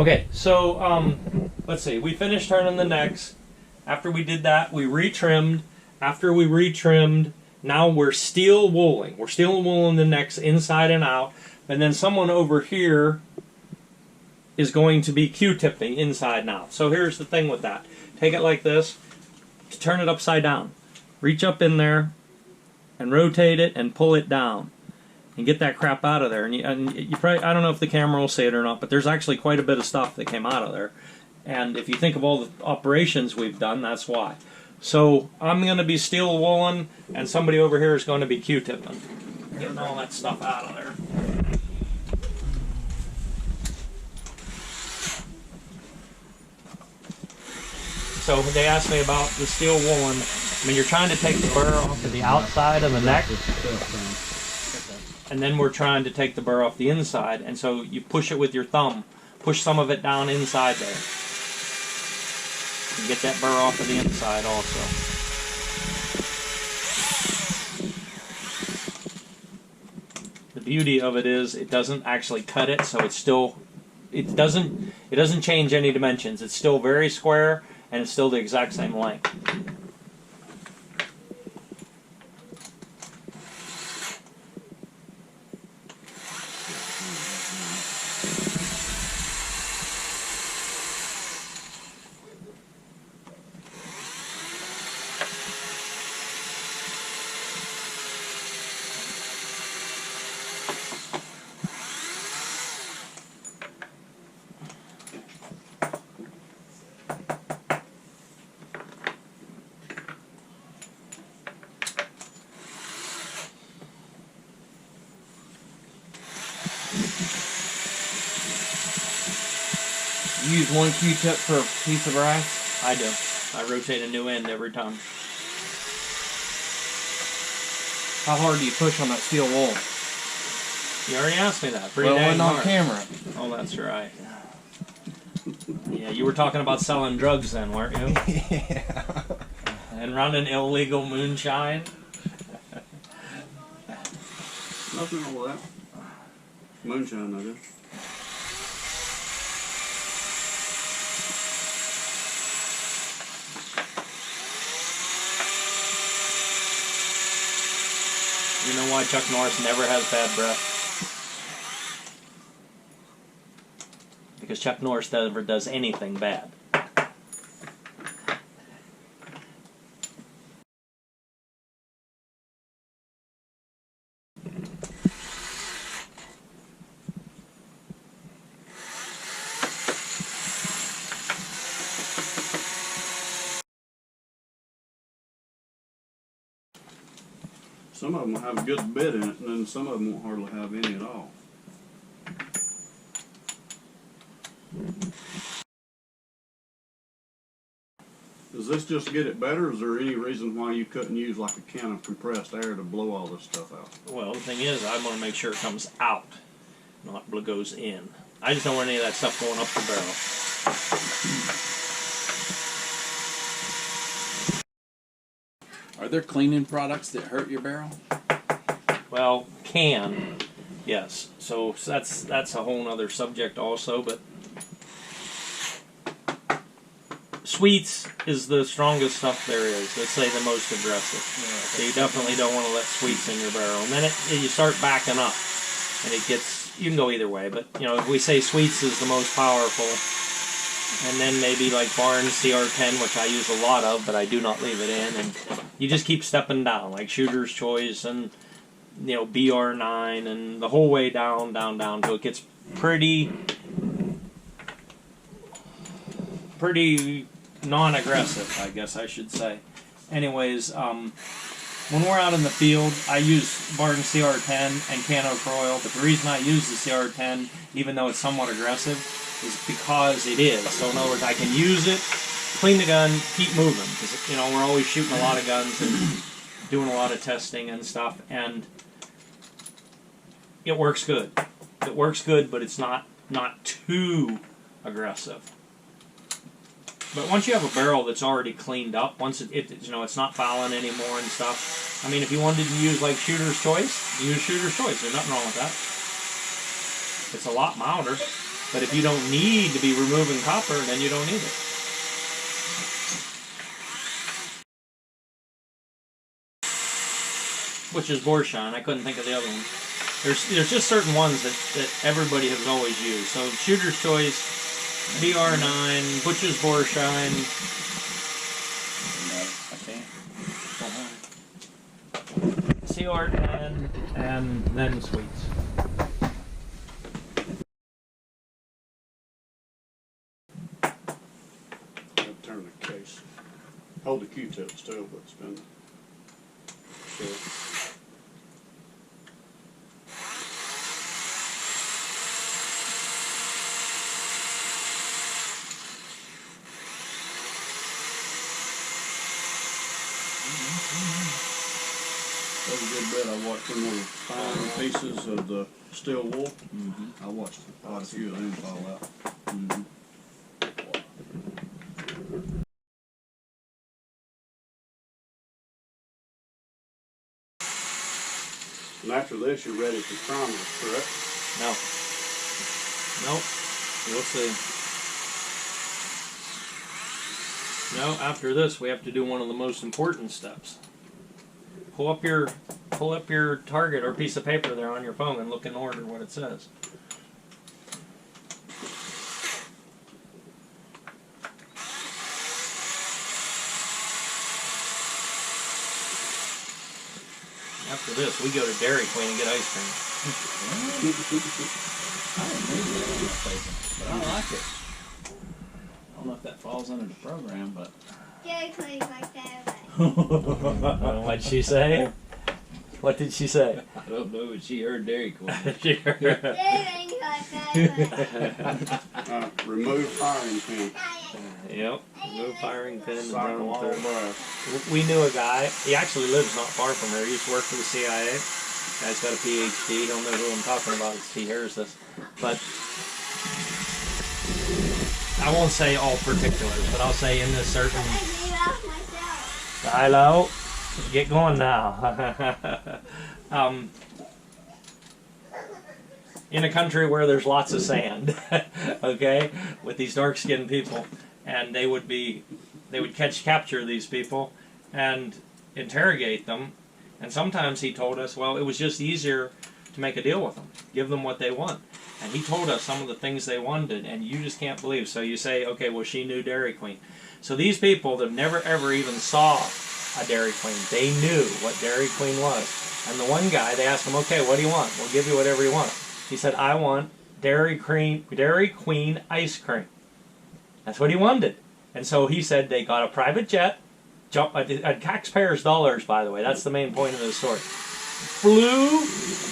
Okay, so let's see. We finished turning the necks. After we did that, we retrimmed. After we retrimmed, now we're steel wooling. We're steel wooling the necks inside and out. And then someone over here is going to be Q-tipping inside and out. So here's the thing with that. Take it like this. Turn it upside down. Reach up in there and rotate it and pull it down. And get that crap out of there. And you probably, I don't know if the camera will see it or not, but there's actually quite a bit of stuff that came out of there. And if you think of all the operations we've done, that's why. So I'm going to be steel wooling, and somebody over here is going to be Q-tipping. Getting all that stuff out of there. So they asked me about the steel wooling. I mean, you're trying to take the burr off of the outside of the neck. And then we're trying to take the burr off the inside, and so you push it with your thumb. Push some of it down inside there. And get that burr off of the inside also. The beauty of it is it doesn't actually cut it, so it's still it doesn't change any dimensions. It's still very square, and it's still the exact same length. You use one Q-tip per piece of brass? I do. I rotate a new end every time. How hard do you push on that steel wool? You already asked me that. Pretty well, dang on hard. Camera. Oh, that's right. Yeah, you were talking about selling drugs then, weren't you? Yeah. And running illegal moonshine? Nothing wrong with that. Moonshine, I guess. You know why Chuck Norris never has bad breath? Because Chuck Norris never does anything bad. Some of them will have a good bit in it, and then some of them won't hardly have any at all. Does this just get it better, or is there any reason why you couldn't use like a can of compressed air to blow all this stuff out? Well, the thing is, I want to make sure it comes out, not goes in. I just don't want any of that stuff going up the barrel. Are there cleaning products that hurt your barrel? Well, yes. So that's a whole other subject also, but sweets is the strongest stuff there is. Let's say the most aggressive. So you definitely don't want to let sweets in your barrel. And then you start backing up, and it gets, you can go either way, but you know, if we say sweets is the most powerful, and then maybe like Barnes CR10, which I use a lot of, but I do not leave it in, and you just keep stepping down, like Shooter's Choice and, you know, BR9, and the whole way down, down, down, till it gets pretty non-aggressive, I guess I should say. Anyways, when we're out in the field, I use Barton CR10 and Cano Oil, but the reason I use the CR10, even though it's somewhat aggressive, is because it is. So in other words, I can use it, clean the gun, keep moving, because you know we're always shooting a lot of guns and doing a lot of testing and stuff, and it works good. It works good, but it's not too aggressive. But once you have a barrel that's already cleaned up, once you know it's not fouling anymore and stuff. I mean, if you wanted to use like Shooter's Choice, use Shooter's Choice. There's nothing wrong with that. It's a lot milder. But if you don't need to be removing copper, then you don't need it. Which is Borsheim. I couldn't think of the other one. There's just certain ones that everybody has always used. So Shooter's Choice, BR9, Butch's Borsheim. No, I can't. CR10, and then Sweets. I'll turn the case. Hold the Q-tips too, but it's been sure. Every good bit I watched them little fine pieces of the steel wool. I watched quite a few of them fall out. And after this, you're ready for primers, correct? No. Nope. We'll see. No, after this, we have to do one of the most important steps. Pull up your target or piece of paper there on your phone and look in order what it says. After this, we go to Dairy Queen and get ice cream. I didn't know that on my paper, but I like it. I don't know if that falls under the program, but. Dairy Queen's my favorite. What'd she say? What did she say? I don't know, but she heard Dairy Queen. She heard- Dairy Queen's my favorite. Remove firing pin. Yep. Move firing pin and Cycle run all through. brass. We knew a guy. He actually lives not far from here. He used to work for the CIA. Guy's got a PhD. He'll know who I'm talking about if he hears this. But I won't say all particulars, but I'll say in this certain. I made it off myself. Hello. Get going now. In a country where there's lots of sand, okay, with these dark-skinned people, and they would capture these people and interrogate them, and sometimes he told us, well, it was just easier to make a deal with them, give them what they want, and he told us some of the things they wanted, and you just can't believe. So you say, okay, well, she knew Dairy Queen. So these people that never ever even saw a Dairy Queen, they knew what Dairy Queen was. And the one guy, they asked him, okay, what do you want? We'll give you whatever you want. He said, I want Dairy Queen ice cream. That's what he wanted. And so he said they got a private jet, taxpayers' dollars, by the way, that's the main point of the story. Flew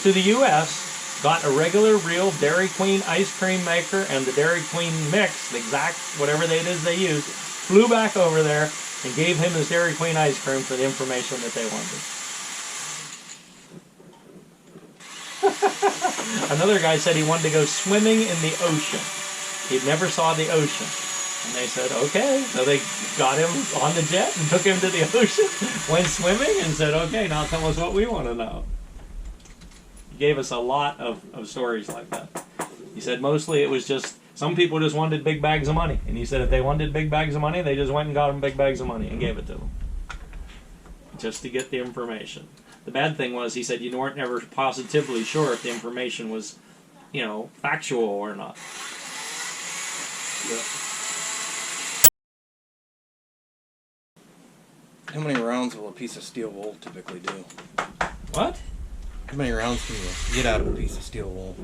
to the U.S., got a regular, real Dairy Queen ice cream maker and the Dairy Queen mix, the exact whatever it is they used, flew back over there and gave him his Dairy Queen ice cream for the information that they wanted. Another guy said he wanted to go swimming in the ocean. He'd never saw the ocean. And they said, okay. So they got him on the jet and took him to the ocean, went swimming, and said, okay, now tell us what we want to know. He gave us a lot of stories like that. He said mostly it was just, some people just wanted big bags of money. And he said if they wanted big bags of money, they just went and got them big bags of money and gave it to them. Just to get the information. The bad thing was, he said you weren't ever positively sure if the information was, factual or not. Yeah. How many rounds will a piece of steel wool typically do? What? How many rounds can you get out of a piece of steel wool?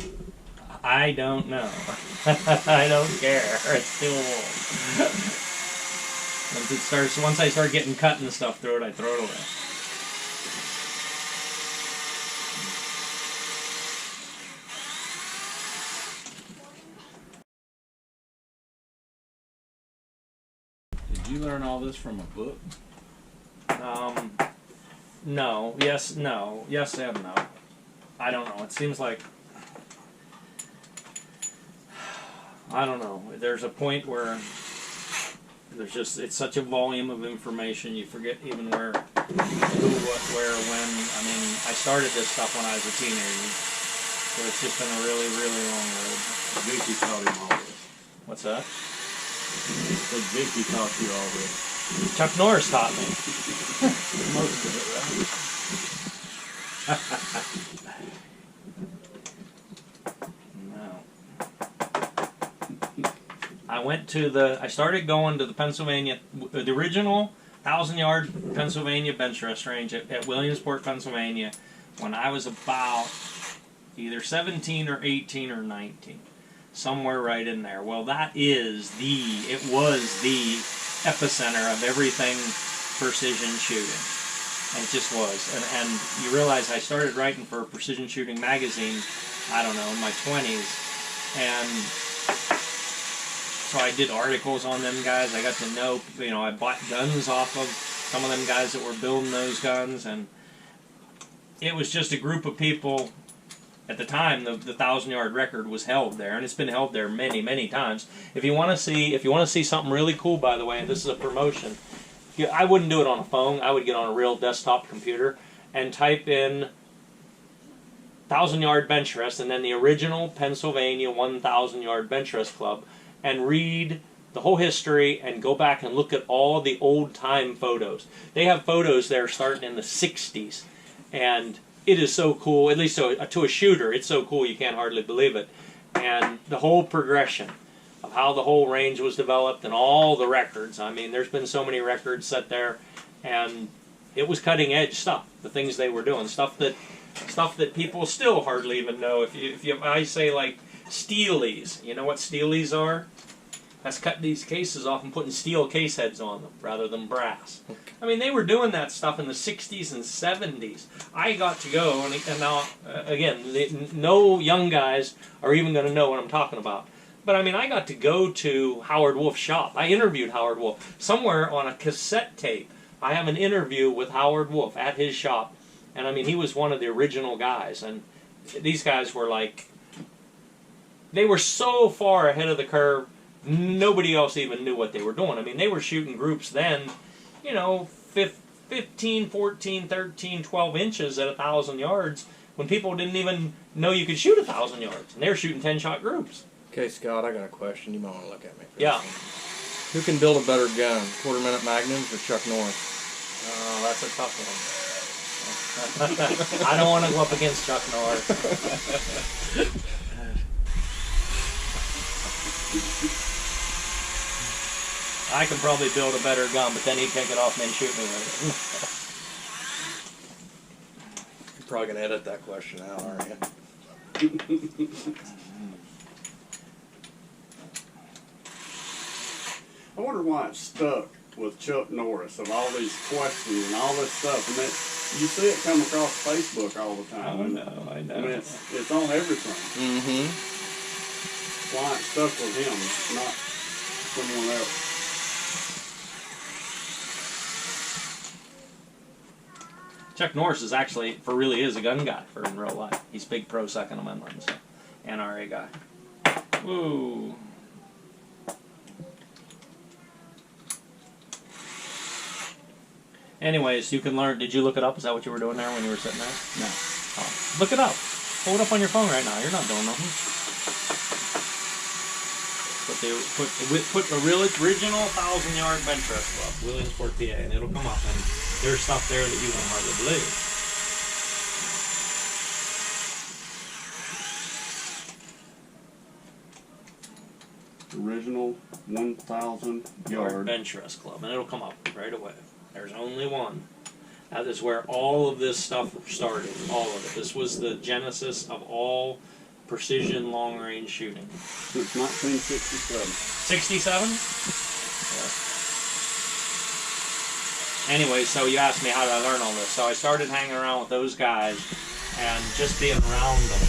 I don't know. I don't care. It's still wool. Once I start getting cut and stuff through it, I throw it away. Did you learn all this from a book? No. Yes, no. Yes and no. I don't know. It seems like, I don't know. There's a point where it's such a volume of information, you forget even where, who, what, where, when. I mean, I started this stuff when I was a teenager, so it's just been a really, really long road. Vicky taught him all this. What's that? Said Vicky taught you all this. Chuck Norris taught me. Most of it, right? No. I started going to the Pennsylvania, the original 1,000-yard Pennsylvania bench rest range at Williamsport, Pennsylvania, when I was about either 17 or 18 or 19. Somewhere right in there. Well, it was the epicenter of everything precision shooting. And it just was. And you realize I started writing for a precision shooting magazine, I don't know, in my 20s. And so I did articles on them guys. I got to know, I bought guns off of some of them guys that were building those guns. And it was just a group of people. At the time, the 1,000-yard record was held there, and it's been held there many, many times. If you want to see something really cool, by the way, and this is a promotion, I wouldn't do it on a phone. I would get on a real desktop computer and type in 1,000-yard bench rest and then the original Pennsylvania 1,000-yard bench rest club, and read the whole history and go back and look at all the old-time photos. They have photos there starting in the 60s, and it is so cool, at least to a shooter, it's so cool you can't hardly believe it. And the whole progression of how the whole range was developed and all the records. I mean, there's been so many records set there, and it was cutting edge stuff, the things they were doing, stuff that people still hardly even know. I say like steelies, you know what steelies are? That's cutting these cases off and putting steel case heads on them rather than brass. I mean, they were doing that stuff in the 60s and 70s. I got to go, and now, again, no young guys are even going to know what I'm talking about. But, I mean, I got to go to Howard Wolf's shop. I interviewed Howard Wolf. Somewhere on a cassette tape, I have an interview with Howard Wolf at his shop. And, I mean, he was one of the original guys. And these guys were like, they were so far ahead of the curve, nobody else even knew what they were doing. I mean, they were shooting groups then, 15, 14, 13, 12 inches at 1,000 yards when people didn't even know you could shoot 1,000 yards. And they were shooting 10-shot groups. Okay, Scott, I got a question. You might want to look at me. Yeah. Who can build a better gun, quarter-minute magnums or Chuck Norris? Oh, that's a tough one. I don't want to go up against Chuck Norris. I can probably build a better gun, but then he'd take it off and then shoot me with it. You're probably going to edit that question out, aren't you? I wonder why it's stuck with Chuck Norris of all these questions and all this stuff. And you see it come across Facebook all the time. Oh, no, I know. I mean, it's on everything. Mm-hmm. Why it's stuck with him, not someone else. Chuck Norris is actually, really is a gun guy for in real life. He's big pro Second Amendment, so NRA guy. Woo. Anyways, you can learn. Did you look it up? Is that what you were doing there when you were sitting there? No. Oh, look it up. Pull it up on your phone right now. You're not doing nothing. Put a real original 1,000-yard bench rest club, Williamsport, PA, and it'll come up. And there's stuff there that you won't hardly believe. Original 1,000-yard bench rest club, and it'll come up right away. There's only one. That is where all of this stuff started. All of it. This was the genesis of all precision long-range shooting. Since 1967. 67? Yeah. Anyway, so you asked me how did I learn all this. So I started hanging around with those guys, and just being around them,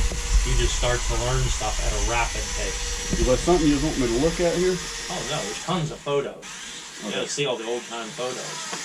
you just start to learn stuff at a rapid pace. Is there something you want me to look at here? Oh no, there's tons of photos. You Okay. gotta see all the old-time photos.